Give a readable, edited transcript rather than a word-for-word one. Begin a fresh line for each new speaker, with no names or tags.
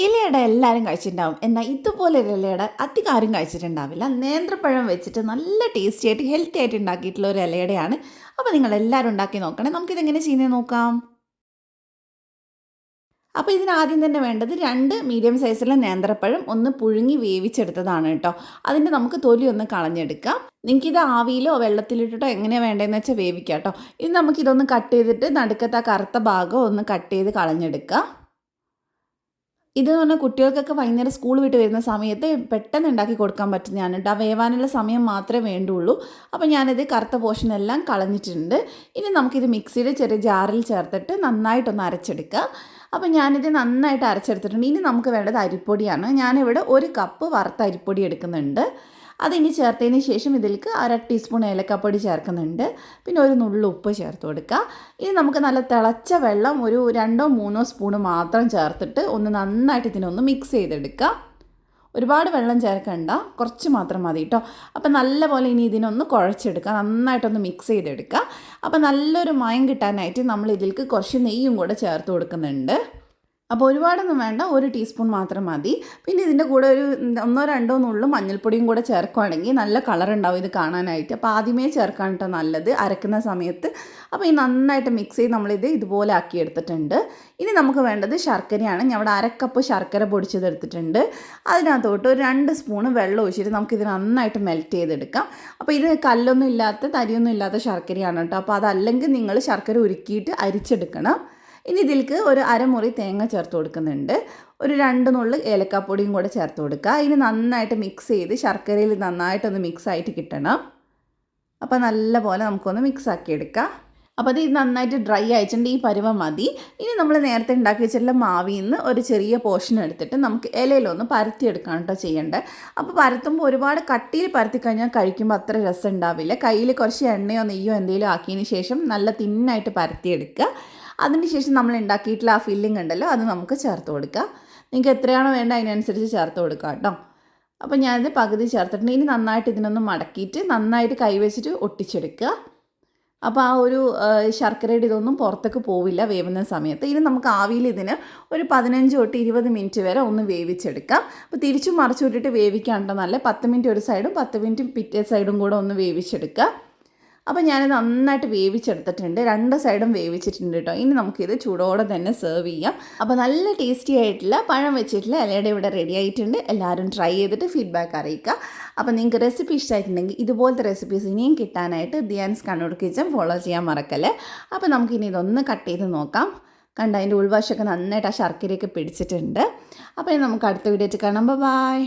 ഇലയട എല്ലാവരും കഴിച്ചിട്ടുണ്ടാവും. എന്നാൽ ഇതുപോലൊരു ഇലയട അധികം ആരും കഴിച്ചിട്ടുണ്ടാവില്ല. നേന്ത്രപ്പഴം വെച്ചിട്ട് നല്ല ടേസ്റ്റി ആയിട്ട് ഹെൽത്തി ആയിട്ട് ഉണ്ടാക്കിയിട്ടുള്ള ഒരു ഇലയടയാണ്. അപ്പോൾ നിങ്ങളെല്ലാവരും ഉണ്ടാക്കി നോക്കണേ. നമുക്കിതെങ്ങനെ ചെയ്യുന്നത് നോക്കാം. അപ്പോൾ ഇതിനാദ്യം തന്നെ വേണ്ടത് 2 മീഡിയം സൈസിലെ നേന്ത്രപ്പഴം ഒന്ന് പുഴുങ്ങി വേവിച്ചെടുത്തതാണ് കേട്ടോ. അതിൻ്റെ നമുക്ക് തൊലി ഒന്ന് കളഞ്ഞെടുക്കാം. നിങ്ങൾക്കിത് ആവിയിലോ വെള്ളത്തിലിട്ടിട്ടോ എങ്ങനെയാണ് വേണ്ടതെന്ന് വെച്ചാൽ വേവിക്കാം കേട്ടോ. ഇത് നമുക്കിതൊന്ന് കട്ട് ചെയ്തിട്ട് നടുക്കത്തെ ആ കറുത്ത ഭാഗം ഒന്ന് കട്ട് ചെയ്ത് കളഞ്ഞെടുക്കാം. ഇതെന്ന് പറഞ്ഞാൽ കുട്ടികൾക്കൊക്കെ വൈകുന്നേരം സ്കൂൾ വിട്ട് വരുന്ന സമയത്ത് പെട്ടെന്ന് ഉണ്ടാക്കി കൊടുക്കാൻ പറ്റുന്നതാണ് കേട്ടോ. വേവാനുള്ള സമയം മാത്രമേ വേണ്ടുള്ളൂ. അപ്പോൾ ഞാനിത് കറുത്ത പോർഷനെല്ലാം കളഞ്ഞിട്ടുണ്ട്. ഇനി നമുക്കിത് മിക്സിയിൽ ചെറിയ ജാറിൽ ചേർത്തിട്ട് നന്നായിട്ടൊന്ന് അരച്ചെടുക്കുക. അപ്പോൾ ഞാനിത് നന്നായിട്ട് അരച്ചെടുത്തിട്ടുണ്ട്. ഇനി നമുക്ക് വേണ്ടത് അരിപ്പൊടിയാണ്. ഞാനിവിടെ 1 കപ്പ് വറുത്ത അരിപ്പൊടി എടുക്കുന്നുണ്ട്. അതിനി ചേർത്തതിന് ശേഷം ഇതിലേക്ക് 1/2 ടീസ്പൂൺ ഏലക്കാപ്പൊടി ചേർക്കുന്നുണ്ട്. പിന്നെ ഒരു നുള്ളു ഉപ്പ് ചേർത്ത് കൊടുക്കുക. ഇനി നമുക്ക് നല്ല തിളച്ച വെള്ളം ഒരു 2 3 സ്പൂൺ മാത്രം ചേർത്തിട്ട് ഒന്ന് നന്നായിട്ട് ഇതിനൊന്ന് മിക്സ് ചെയ്തെടുക്കുക. ഒരുപാട് വെള്ളം ചേർക്കണ്ട, കുറച്ച് മാത്രം മതി കേട്ടോ. അപ്പോൾ നല്ലപോലെ ഇനി ഇതിനൊന്ന് കുഴച്ചെടുക്കുക, നന്നായിട്ടൊന്ന് മിക്സ് ചെയ്തെടുക്കുക. അപ്പോൾ നല്ലൊരു മയം കിട്ടാനായിട്ട് നമ്മൾ ഇതിലേക്ക് കുറച്ച് നെയ്യും കൂടെ ചേർത്ത് കൊടുക്കുന്നുണ്ട്. അപ്പോൾ ഒരുപാടൊന്നും വേണ്ട, 1 ടീസ്പൂൺ മാത്രം മതി. പിന്നെ ഇതിൻ്റെ കൂടെ ഒരു 1 2 നുള്ളു മഞ്ഞൾപ്പൊടിയും കൂടെ ചേർക്കുകയാണെങ്കിൽ നല്ല കളർ ഉണ്ടാവും ഇത് കാണാനായിട്ട്. അപ്പോൾ ആദ്യമേ ചേർക്കാൻ കേട്ടോ നല്ലത് അരക്കുന്ന സമയത്ത്. അപ്പോൾ ഈ നന്നായിട്ട് മിക്സ് ചെയ്ത് നമ്മളിത് ഇതുപോലെ ആക്കി എടുത്തിട്ടുണ്ട്. ഇനി നമുക്ക് വേണ്ടത് ശർക്കരയാണ്. ഞാൻ ഇവിടെ 1/2 കപ്പ് ശർക്കര പൊടിച്ചതെടുത്തിട്ടുണ്ട്. അതിനകത്തോട്ട് ഒരു 2 സ്പൂൺ വെള്ളം ഒഴിച്ചിട്ട് നമുക്കിത് നന്നായിട്ട് മെൽറ്റ് ചെയ്തെടുക്കാം. അപ്പോൾ ഇത് കല്ലൊന്നും ഇല്ലാത്ത തരിയൊന്നും ഇല്ലാത്ത ശർക്കരയാണ് കേട്ടോ. അപ്പോൾ അതല്ലെങ്കിൽ നിങ്ങൾ ശർക്കര ഉരുക്കിയിട്ട് അരിച്ചെടുക്കണം. ഇനി ഇതിലേക്ക് ഒരു അരമുറി തേങ്ങ ചേർത്ത് കൊടുക്കുന്നുണ്ട്. ഒരു 2 നുള്ളു ഏലക്കാപ്പൊടിയും കൂടെ ചേർത്ത് കൊടുക്കുക. ഇനി നന്നായിട്ട് മിക്സ് ചെയ്ത് ശർക്കരയിൽ നന്നായിട്ടൊന്ന് മിക്സ് ആയിട്ട് കിട്ടണം. അപ്പോൾ നല്ല പോലെ നമുക്കൊന്ന് മിക്സ് ആക്കി എടുക്കാം. അപ്പോൾ അത് നന്നായിട്ട് ഡ്രൈ ആയിട്ടുണ്ട്, ഈ പരുവം മതി. ഇനി നമ്മൾ നേരത്തെ ഉണ്ടാക്കി വെച്ചിട്ടുള്ള മാവിൽ നിന്ന് ഒരു ചെറിയ പോർഷൻ എടുത്തിട്ട് നമുക്ക് ഇലയിലൊന്ന് പരത്തിയെടുക്കാൻ കേട്ടോ ചെയ്യേണ്ടത്. അപ്പോൾ പരത്തുമ്പോൾ ഒരുപാട് കട്ടിയിൽ പരത്തി കഴിഞ്ഞാൽ കഴിക്കുമ്പോൾ അത്ര രസം ഉണ്ടാവില്ല. കയ്യിൽ കുറച്ച് എണ്ണയോ നെയ്യോ എന്തെങ്കിലും ആക്കിയതിന് ശേഷം നല്ല തിന്നായിട്ട് പരത്തിയെടുക്കുക. അതിനുശേഷം നമ്മൾ ഉണ്ടാക്കിയിട്ടുള്ള ആ ഫില്ലിംഗ് ഉണ്ടല്ലോ അത് നമുക്ക് ചേർത്ത് കൊടുക്കുക. നിങ്ങൾക്ക് എത്രയാണോ വേണ്ട അതിനനുസരിച്ച് ചേർത്ത് കൊടുക്കുക കേട്ടോ. അപ്പോൾ ഞാനിത് പകുതി ചേർത്തിട്ടുണ്ട്. ഇനി നന്നായിട്ട് ഇതിനൊന്ന് മടക്കിയിട്ട് നന്നായിട്ട് കൈവച്ചിട്ട് ഒട്ടിച്ചെടുക്കുക. അപ്പോൾ ആ ഒരു ശർക്കരയുടെ ഇതൊന്നും പുറത്തേക്ക് പോവില്ല വേവുന്ന സമയത്ത്. ഇനി നമുക്ക് ആവിയിൽ ഇതിന് ഒരു 15 തൊട്ട് 20 മിനിറ്റ് വരെ ഒന്ന് വേവിച്ചെടുക്കാം. അപ്പോൾ തിരിച്ചും മറിച്ചു വിട്ടിട്ട് വേവിക്കാണ്ടോ നല്ല 10 മിനിറ്റ് ഒരു സൈഡും 10 മിനിറ്റ് പിറ്റേ സൈഡും കൂടെ ഒന്ന് വേവിച്ചെടുക്കുക. അപ്പോൾ ഞാൻ നന്നായിട്ട് വേവിച്ചെടുത്തിട്ടുണ്ട്, 2 സൈഡും വേവിച്ചിട്ടുണ്ട് കേട്ടോ. ഇനി നമുക്കിത് ചൂടോടെ തന്നെ സെർവ് ചെയ്യാം. അപ്പോൾ നല്ല ടേസ്റ്റി ആയിട്ടുള്ള പഴം വെച്ചിട്ടുള്ള ഇലയുടെ ഇവിടെ റെഡി ആയിട്ടുണ്ട്. എല്ലാവരും ട്രൈ ചെയ്തിട്ട് ഫീഡ്ബാക്ക് അറിയിക്കുക. അപ്പോൾ നിങ്ങൾക്ക് റെസിപ്പി ഇഷ്ടമായിട്ടുണ്ടെങ്കിൽ ഇതുപോലത്തെ റെസിപ്പീസ് ഇനിയും കിട്ടാനായിട്ട് ദിയാൻസ് കണ്ണൂർ കിച്ചൻ ഫോളോ ചെയ്യാൻ മറക്കല്ലേ. അപ്പോൾ നമുക്കിനി ഇതൊന്ന് കട്ട് ചെയ്ത് നോക്കാം. കണ്ട അതിൻ്റെ ഉൾവശമൊക്കെ നന്നായിട്ട് ആ ശർക്കരയൊക്കെ പിടിച്ചിട്ടുണ്ട്. അപ്പോൾ നമുക്ക് അടുത്ത വീഡിയോ കാണാം. ബൈ.